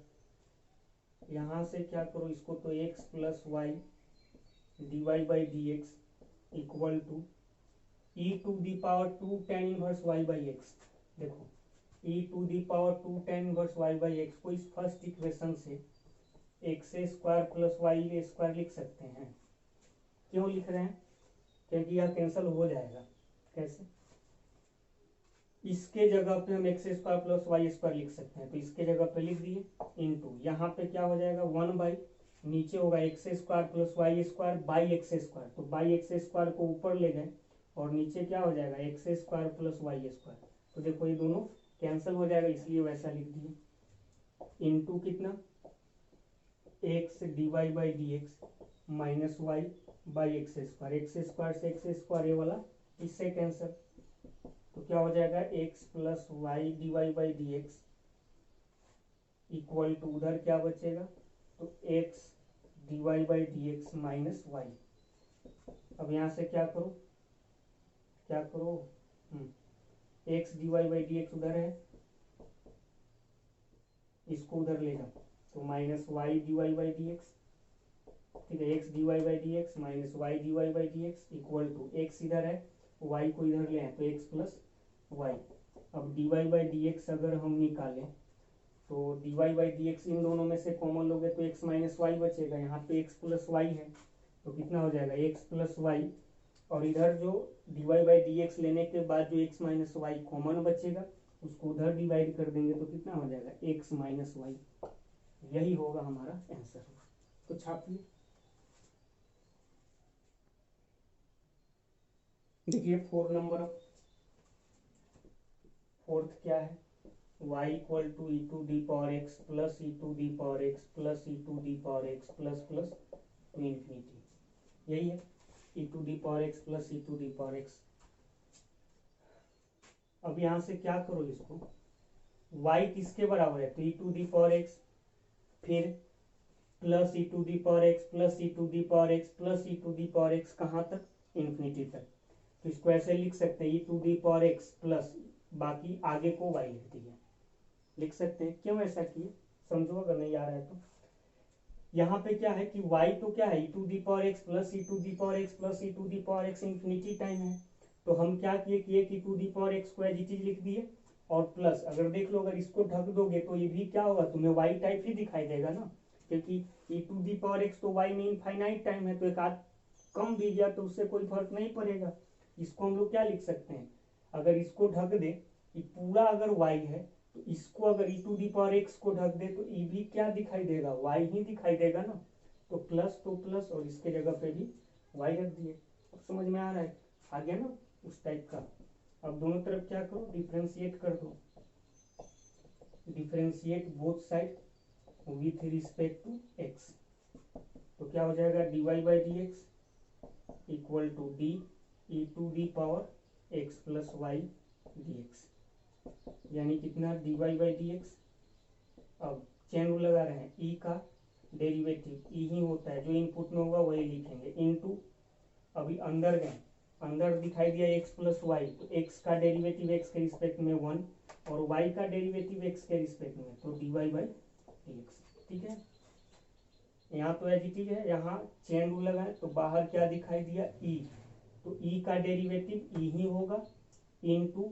Speaker 1: यहाँ से क्या करो इसको, तो x plus y d y by d x equal to e to the power 2 tan inverse y by x. देखो e to the power 2 tan inverse y by x को इस फर्स्ट इक्वेशन से x square plus y square लिख सकते हैं। क्यों लिख रहे हैं, क्योंकि यह कैंसिल हो जाएगा, कैसे, इसके जगह पे हम x square plus y square लिख सकते हैं, तो इसके जगह पे लिख दिए इनटू, यहाँ पे क्या हो जाएगा 1 बाई, नीचे होगा x square plus y square by x square, तो बाई एक्स स्क्वायर को ऊपर ले गए और नीचे क्या हो जाएगा x square plus y square, तो देखो ये दोनों कैंसिल हो जाएगा, इसलिए वैसा लिख दिए इनटू कितना x d y by d x minus y by x square, x square से एक्स स्क्वायर ये वाला इससे कैंसिल, तो क्या हो जाएगा x plus y d y by d x equal to उधर क्या बचेगा, तो x d y by d x minus y. अब यहाँ से क्या करो x d y by d x उधर है, इसको उधर ले जाओ, तो minus y d y by d x, ठीक है, x d y by d x minus y d y by d x equal to x इधर है y को इधर ले आए तो x प्लस वाई। अब dy बाई डी एक्स अगर हम निकालें तो dy बाई डी एक्स इन दोनों में से कॉमन लोगे तो x माइनस वाई बचेगा, यहाँ पे x प्लस वाई है तो कितना हो जाएगा x प्लस वाई, और इधर जो dy बाई डी एक्स लेने के बाद जो x माइनस वाई कॉमन बचेगा उसको उधर डिवाइड कर देंगे तो कितना हो जाएगा x माइनस वाई, यही होगा हमारा आंसर। तो छापिए, देखिए 4 नंबर, फोर्थ क्या है, y equal to e to the power x plus e to the power x plus e to the power x plus plus to infinity, यही है e to the power x plus e to the power x. अब यहाँ से क्या करो इसको, y किसके बराबर है, तो e to the power x फिर plus e to the power x plus e to the power x plus e to the power x, कहाँ तक, इन्फिनिटी तक। तो इसको ऐसे लिख सकते हैं e to the power x plus बाकी आगे को वाई लिख दिया, लिख सकते हैं। क्यों ऐसा किए समझो, अगर नहीं आ रहा है तो। यहाँ पे क्या है कि y तो क्या है, e to the power x plus e to the power x plus e to the power x infinity time है। तो हम क्या किए कि एक e to the power x को एज इट इज लिख दिए, और प्लस अगर देख लो, अगर इसको ढक दोगे तो ये भी क्या होगा, तुम्हें y टाइप ही दिखाई देगा ना, क्योंकि e to the power x तो y में इनफाइनाइट टाइम है, तो एक आध कम भी गया तो उससे कोई फर्क नहीं पड़ेगा। इसको हम लोग क्या लिख सकते हैं, अगर इसको ढक दे, ये पूरा अगर y है, तो इसको अगर ई टू दी पावर एक्स को ढक दे तो ये भी क्या दिखाई देगा, y ही दिखाई देगा ना। तो प्लस और इसके जगह पे भी y रख दिए। समझ में आ रहा है, आ गया ना उस टाइप का। अब दोनों तरफ क्या करो, डिफरेंशिएट कर दो, differentiate both side with respect to x। तो क्या हो जाएगा, dy by d x equal to d e to the power x plus y d x, यानी कितना, dy बाई डी एक्स। अब चेन रूल लगा रहे हैं, ई का डेरिवेटिव ई ही होता है, जो इनपुट में होगा वही लिखेंगे, इनटू अभी अंदर गए, अंदर दिखाई दिया x प्लस वाई, तो x का डेरिवेटिव x के रिस्पेक्ट में 1 और y का डेरिवेटिव x के रिस्पेक्ट में, तो dy बाई डी एक्स। ठीक है, यहाँ तो एज इट इज है, यहाँ चेन रूल लगाए तो बाहर क्या दिखाई दिया, e, तो e का डेरिवेटिव e ही होगा, इनटू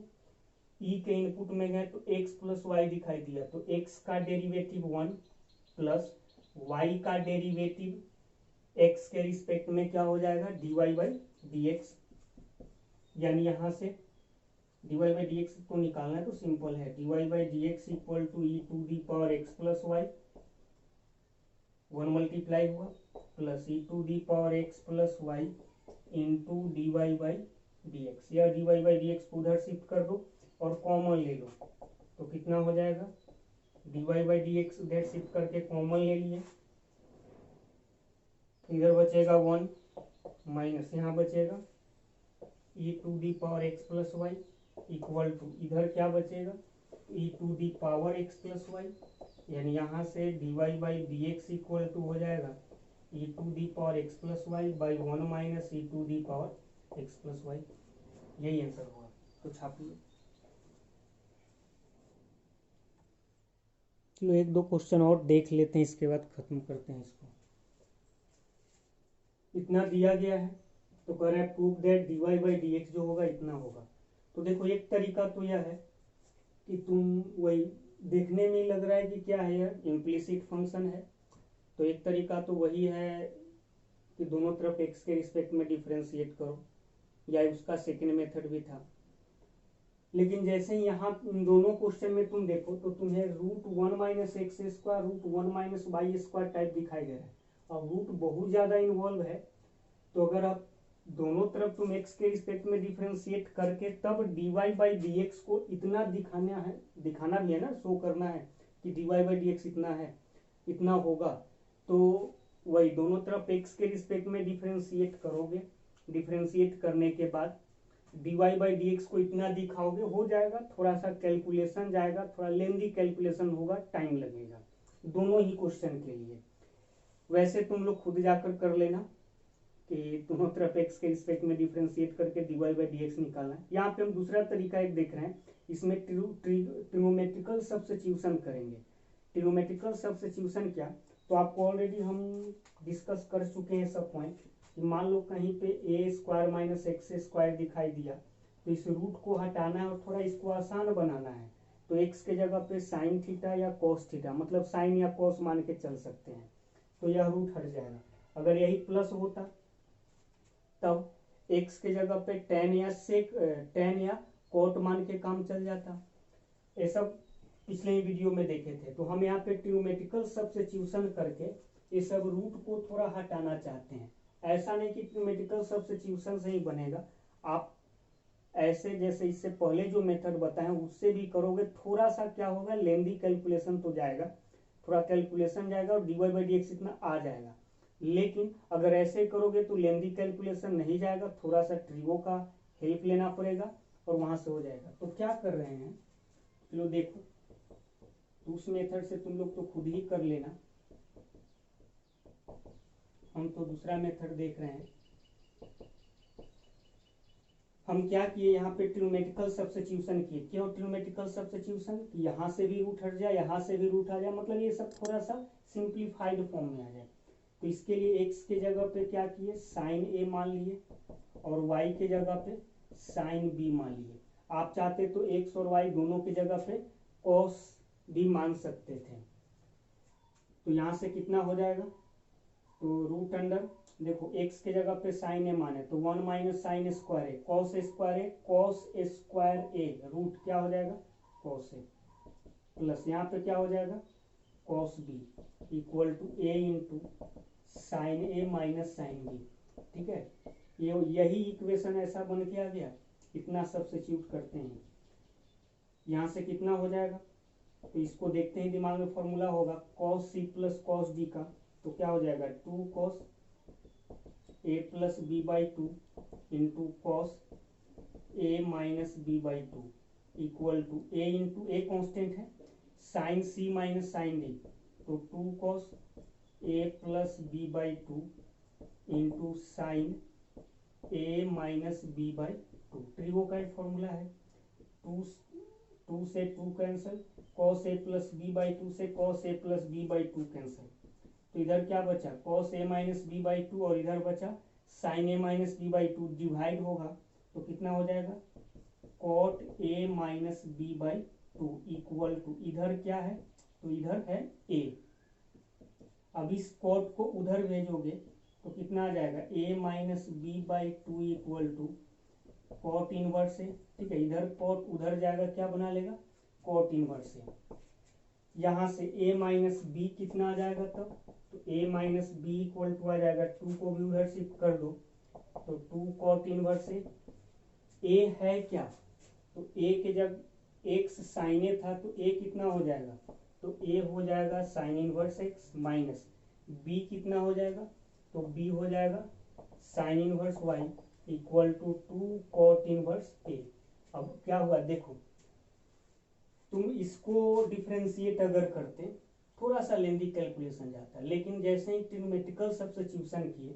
Speaker 1: e के इनपुट में गए तो x प्लस वाई दिखाई दिया, तो x का डेरिवेटिव 1 प्लस y का डेरिवेटिव x के रिस्पेक्ट में क्या हो जाएगा, dy बाई डी एक्स। यानी यहाँ से dy बाई डी एक्स को निकालना है तो सिंपल है, dy by d x equal to e to the power x plus y, 1 multiply हुआ, plus e to the power x plus y into d y by d x. या d y by d x को उधर shift कर दो और common ले लो, तो कितना हो जाएगा, d y by d x उधर शिफ्ट करके कॉमन ले लिए, इधर बचेगा 1 माइनस यहाँ बचेगा e to the power x plus y equal to इधर क्या बचेगा, e to the power x plus y, यानी यहाँ से d y by d x equal to हो जाएगा e to the power x plus y by 1 minus e to the power x plus y. यही answer होगा, तो छाप लो। चलो एक दो क्वेश्चन और देख लेते हैं, इसके बाद खत्म करते हैं इसको। इतना दिया गया है तो कह रहा है prove that d y by d x जो होगा इतना होगा। तो देखो एक तरीका तो यह है कि तुम वही देखने में लग रहा है कि क्या है, यह इम्प्लिसिट फंक्शन है, तो एक तरीका तो वही है कि दोनों तरफ x के रिस्पेक्ट में डिफरेंशिएट करो, या उसका सेकेंड मेथड भी था। लेकिन जैसे ही यहाँ इन दोनों क्वेश्चन में तुम देखो तो तुम्हें √1 minus x square √1 minus y square type दिखाई दे रहा है, और रूट बहुत ज़्यादा इन्वॉल्व है। तो अगर आप दोनों तरफ तुम x के रिस्पेक्ट में डिफरेंशिएट करके तब dy बाई डी एक्स को इतना दिखाना भी है ना, शो करना है कि dy बाई डी एक्स इतना है, इतना होगा, तो वही दोनों तरफ x के रिस्पेक्ट में डिफरेंशिएट करोगे, डिफरेंशिएट करने के बाद dy बाई डी एक्स को इतना दिखाओगे, हो जाएगा। थोड़ा सा कैलकुलेशन जाएगा, थोड़ा लेंदी कैलकुलेशन होगा, टाइम लगेगा दोनों ही क्वेश्चन के लिए। वैसे तुम लोग खुद जाकर कर लेना कि दोनों तरफ x के रिस्पेक्ट में डिफरेंशिएट करके dy बाई डी एक्स निकालना है। यहाँ पे हम दूसरा तरीका एक देख रहे हैं, इसमें ट्रिगोमेट्रिकल सब्स्टिट्यूशन करेंगे। ट्रिगोमेट्रिकल सब्स्टिट्यूशन क्या, तो आपको ऑलरेडी हम डिस्कस कर चुके हैं सब पॉइंट। मान लो कहीं पे ए स्क्वायर माइनस एक्स स्क्वायर दिखाई दिया, तो इस रूट को हटाना है और थोड़ा इसको आसान बनाना है, तो एक्स के जगह पे साइन थीटा या कॉस थीटा, मतलब साइन या कॉस मान के चल सकते हैं, तो यह रूट हट जाएगा। अगर यही प्लस होता तब x के जगह पे टेन या कोट मान के काम चल जाता। ये सब पिछले ही वीडियो में देखे थे। तो हम यहाँ पे ट्रिगोमेट्रिकल सब्स्टिट्यूशन करके ये सब रूट को थोड़ा हटाना चाहते हैं। ऐसा नहीं कि ट्रिगोमेट्रिकल सब्स्टिट्यूशन से ही बनेगा, आप ऐसे जैसे इससे पहले जो मेथड बताएं उससे भी करोगे, थोड़ा सा क्या होगा, लेंदी कैलकुलेशन तो जाएगा, थोड़ा कैलकुलेशन जाएगा और d y by d x इतना आ जाएगा। लेकिन अगर ऐसे करोगे तो लेंदी कैलकुलेशन नहीं जाएगा, थोड़ा सा ट्रिगो का हेल्प लेना पड़ेगा और वहां से हो जाएगा। तो क्या कर रहे हैं, चलो देखो, तो उस मेथड से तुम लोग तो खुद ही कर लेना। हम तो दूसरा मेथड देख रहे हैं। हम क्या किए, यहाँ पे ट्रिग्नोमेट्रिकल सब्स्टिट्यूशन किए। क्यों ट्रिग्नोमेट्रिकल सब्स्टिट्यूशन? यहाँ से भी रूट हट जाए, यहाँ से भी रूट आ जाए, मतलब ये सब थोड़ा सा सिंप्लीफाइड फॉर्म में आ जाए। तो इसके लिए x के जगह पे क्या किए, साइन a मान लिए, और y के जगह पे साइन b मान लिए। आप चाहते तो x और y दोनों की जगह पे cos b मान सकते थे। तो यहाँ से कितना हो जाएगा, तो रूट अंडर, देखो x के जगह पे साइन ए माने तो 1 माइनस साइन स्क्वायर ए, कॉस स्क्वायर ए, कॉस स्क्वायर ए, रूट क्या हो जाएगा कॉस ए, प्लस यहाँ पे क्या हो जाएगा cos b, equal to a into sine a minus sine b. ठीक है, ये यही इक्वेशन ऐसा बन के आ गया। इतना सब्स्टिट्यूट करते हैं, यहाँ से कितना हो जाएगा, तो इसको देखते हैं, दिमाग में फॉर्मूला होगा cos c plus cos d का। तो क्या हो जाएगा 2 cos a plus b by two into cos A minus b by two, equal to a into a constant है, sine c minus sine d, तो 2 cos a plus b by two into sine a minus b by two. Trigo का एक formula है, 2 से 2 cancel, cos a plus b by to से cos a plus b by two cancel, तो इधर क्या बचा cos A minus b by two, और इधर बचा sine a minus b by two, divide होगा तो कितना हो जाएगा cot a minus b by two, equal to इधर क्या है, तो इधर है ए। अब इस कॉट को उधर भेजोगे तो कितना आ जाएगा a minus b by two equal to cot inverse है। ठीक है, इधर कॉट उधर जाएगा, क्या बना लेगा कॉट इनवर्स है। यहाँ से a माइनस बी कितना आ जाएगा तब, तो a minus b equal to आ जाएगा 2 को भी उधर शिफ्ट कर दो, तो 2 कॉट इनवर्स है। a है क्या, तो a के जब x साइन ए था तो a कितना हो जाएगा, तो a हो जाएगा sine inverse x, minus b कितना हो जाएगा, तो b हो जाएगा sine inverse y, equal to 2 cot inverse a। अब क्या हुआ देखो, तुम इसको डिफरेंशिएट अगर करते, थोड़ा सा लेंदी कैलकुलेशन जाता है, लेकिन जैसे ही ट्रिग्नोमेट्रिकल सब्स्टिट्यूशन किए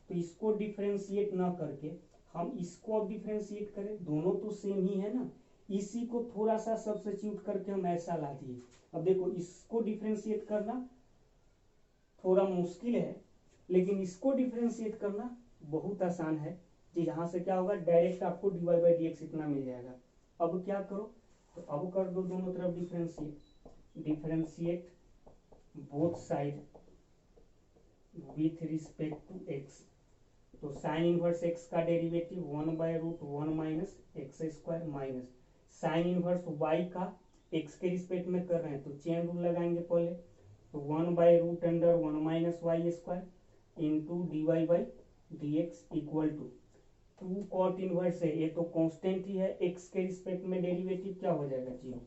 Speaker 1: तो इसको डिफरेंशिएट ना करके हम इसको अब डिफरेंशिएट करें, दोनों तो सेम ही है ना, इसी को थोड़ा सा सब्स्टिट्यूट करके हम ऐसा ला दिए। अब देखो इसको डिफरेंशिएट करना थोड़ा मुश्किल है, लेकिन इसको डिफरेंशिएट करना बहुत आसान है कि यहाँ से क्या होगा डायरेक्ट आपको dy बाई डी एक्स इतना मिल जाएगा। अब क्या करो, तो अब कर दो दोनों तरफ differentiate both side with respect to x। तो साइन इनवर्स x का derivative 1 by root 1 minus x square, minus sine inverse y का x के रिस्पेक्ट में कर रहे हैं तो चेन रूल लगाएंगे पहले, तो 1 by root under 1 minus y square into d y by d x, equal to 2 cot inverse है, ये तो कांस्टेंट ही है, x के रिस्पेक्ट में डेरिवेटिव क्या हो जाएगा 0।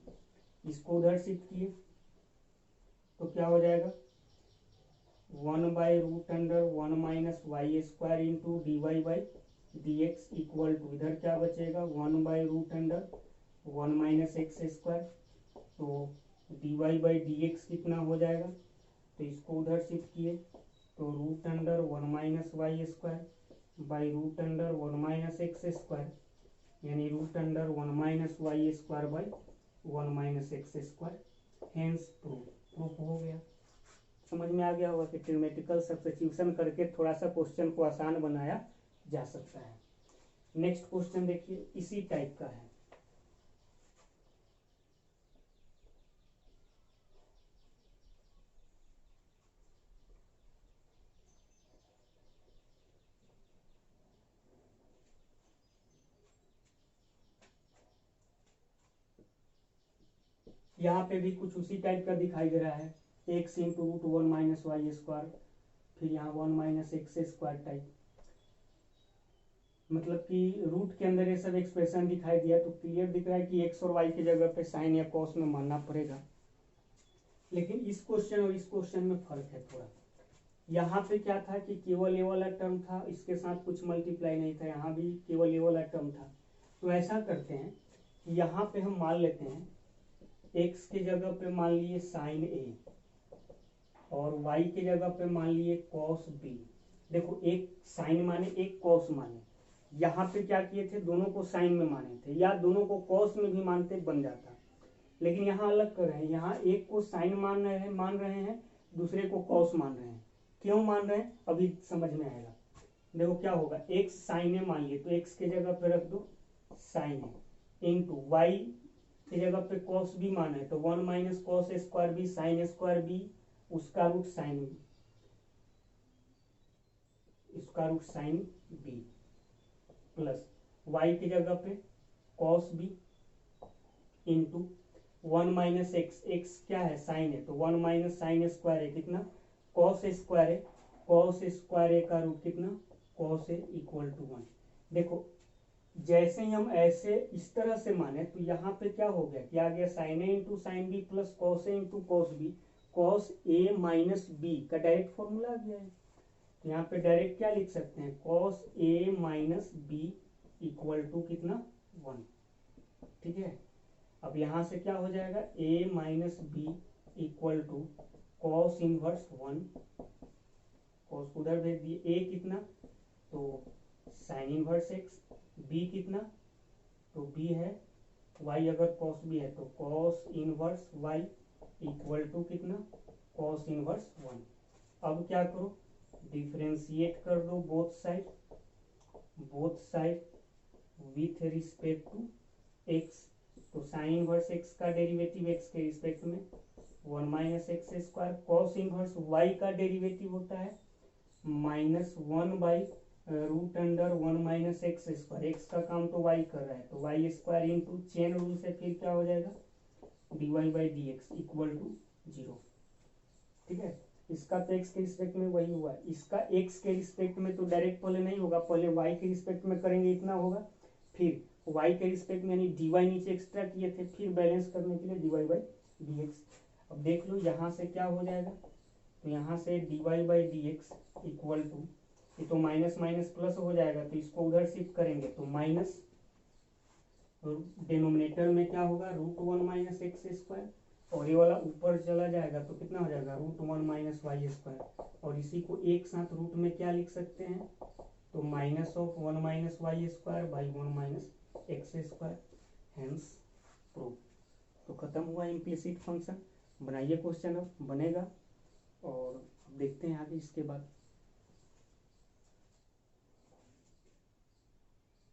Speaker 1: इसको उधर शिफ्ट किए तो क्या हो जाएगा 1 by root under 1 minus y square into d y by d x, equal to इधर क्या बचेगा 1 by root under 1 minus x square, तो d y by d x कितना हो जाएगा, तो इसको उधर शिफ्ट किए तो root under 1 minus y square by root under 1 minus x square, यानी root under 1 minus y square by 1 minus x square, hence proof हो गया। समझ में आ गया होगा कि ट्रिग्नोमेट्रिकल सब्स्टिट्यूशन करके थोड़ा सा क्वेश्चन को आसान बनाया जा सकता है। नेक्स्ट क्वेश्चन देखिए, इसी टाइप का है। यहाँ पे भी कुछ उसी टाइप का दिखाई दे रहा है, x into root 1 minus y square, फिर यहाँ 1 माइनस एक्स स्क्वायर टाइप, मतलब कि रूट के अंदर ये सब एक्सप्रेशन दिखाई दिया तो क्लियर दिख रहा है कि एक्स और वाई की जगह पे साइन या कॉस में मानना पड़ेगा। लेकिन इस क्वेश्चन और इस क्वेश्चन में फर्क है थोड़ा। यहाँ पे क्या था कि केवल ये वाला टर्म था, इसके साथ कुछ मल्टीप्लाई नहीं था, यहाँ भी केवल ये वाला टर्म था। तो ऐसा करते हैं, यहाँ पे हम मान लेते हैं x की जगह पे मान लिए साइन ए, और y की जगह पे मान लिए cos b। देखो एक साइन माने एक कॉस माने, यहाँ पे क्या किए थे दोनों को साइन में माने थे या दोनों को कॉस में भी मानते बन जाता, लेकिन यहाँ अलग कर रहे हैं, यहाँ एक को साइन मान रहे हैं दूसरे को कॉस मान रहे हैं। क्यों मान रहे हैं अभी समझ में आएगा। देखो क्या होगा, एक्स साइन है मान लिए तो एक्स की जगह पे रख दो साइन है, इंटू वाई की जगह पे कॉस बी माना है तो 1 minus cos square b sine square b उसका रूट साइन बी, इसका root sine B plus y की जगह पे cos b into 1 minus x, x क्या है साइन है तो 1 माइनस साइन स्क्वायर है कितना कॉस स्क्वायर है, कॉस स्क्वायर ए का रूट कितना कॉस ए इक्वल टू 1। देखो जैसे ही हम ऐसे इस तरह से माने तो यहाँ पे क्या हो गया, क्या आ गया sine A into sine B plus cos A into cos B, cos A minus B का डायरेक्ट फॉर्मूला आ गया है। तो यहाँ पे डायरेक्ट क्या लिख सकते हैं cos A minus b equal to कितना 1। ठीक है, अब यहाँ से क्या हो जाएगा a minus b equal to cos inverse 1, cos उधर भेज दिए, a कितना तो साइन इनवर्स x, b कितना तो b है y, अगर कॉस b है तो cos inverse y equal to कितना कॉस इनवर्स 1। अब क्या करो डिफरेंशिएट कर दो both side with respect to x, तो साइन इनवर्स x का डेरिवेटिव x के रिस्पेक्ट में 1 minus x square, cos inverse y का डेरिवेटिव होता है minus 1 by root under 1 minus x square, x का काम तो y कर रहा है तो y square into chain rule से फिर क्या हो जाएगा dy by d x equal to 0। ठीक है, इसका तो x के रिस्पेक्ट में वही हुआ, इसका x के रिस्पेक्ट में तो डायरेक्ट पहले नहीं होगा, पहले y के रिस्पेक्ट में करेंगे इतना होगा, फिर y के रिस्पेक्ट में यानी dy नीचे एक्स्ट्रा किए थे, फिर बैलेंस करने के लिए dy बाई डी एक्स। अब देख लो यहाँ से क्या हो जाएगा, तो यहाँ से dy by d x equal to, ये तो माइनस माइनस प्लस हो जाएगा तो इसको उधर शिफ्ट करेंगे तो माइनस, डिनोमिनेटर में क्या होगा रूट 1 माइनस एक्स स्क्वायर, और ये वाला ऊपर चला जाएगा तो कितना हो जाएगा रूट 1 माइनस वाई स्क्वायर, और इसी को एक साथ रूट में क्या लिख सकते हैं तो minus of 1 minus y square by 1 minus x square, hence proof. तो खत्म हुआ इम्प्लिसिट फंक्शन। बनाइए क्वेश्चन, अब बनेगा और देखते हैं आगे इसके बाद।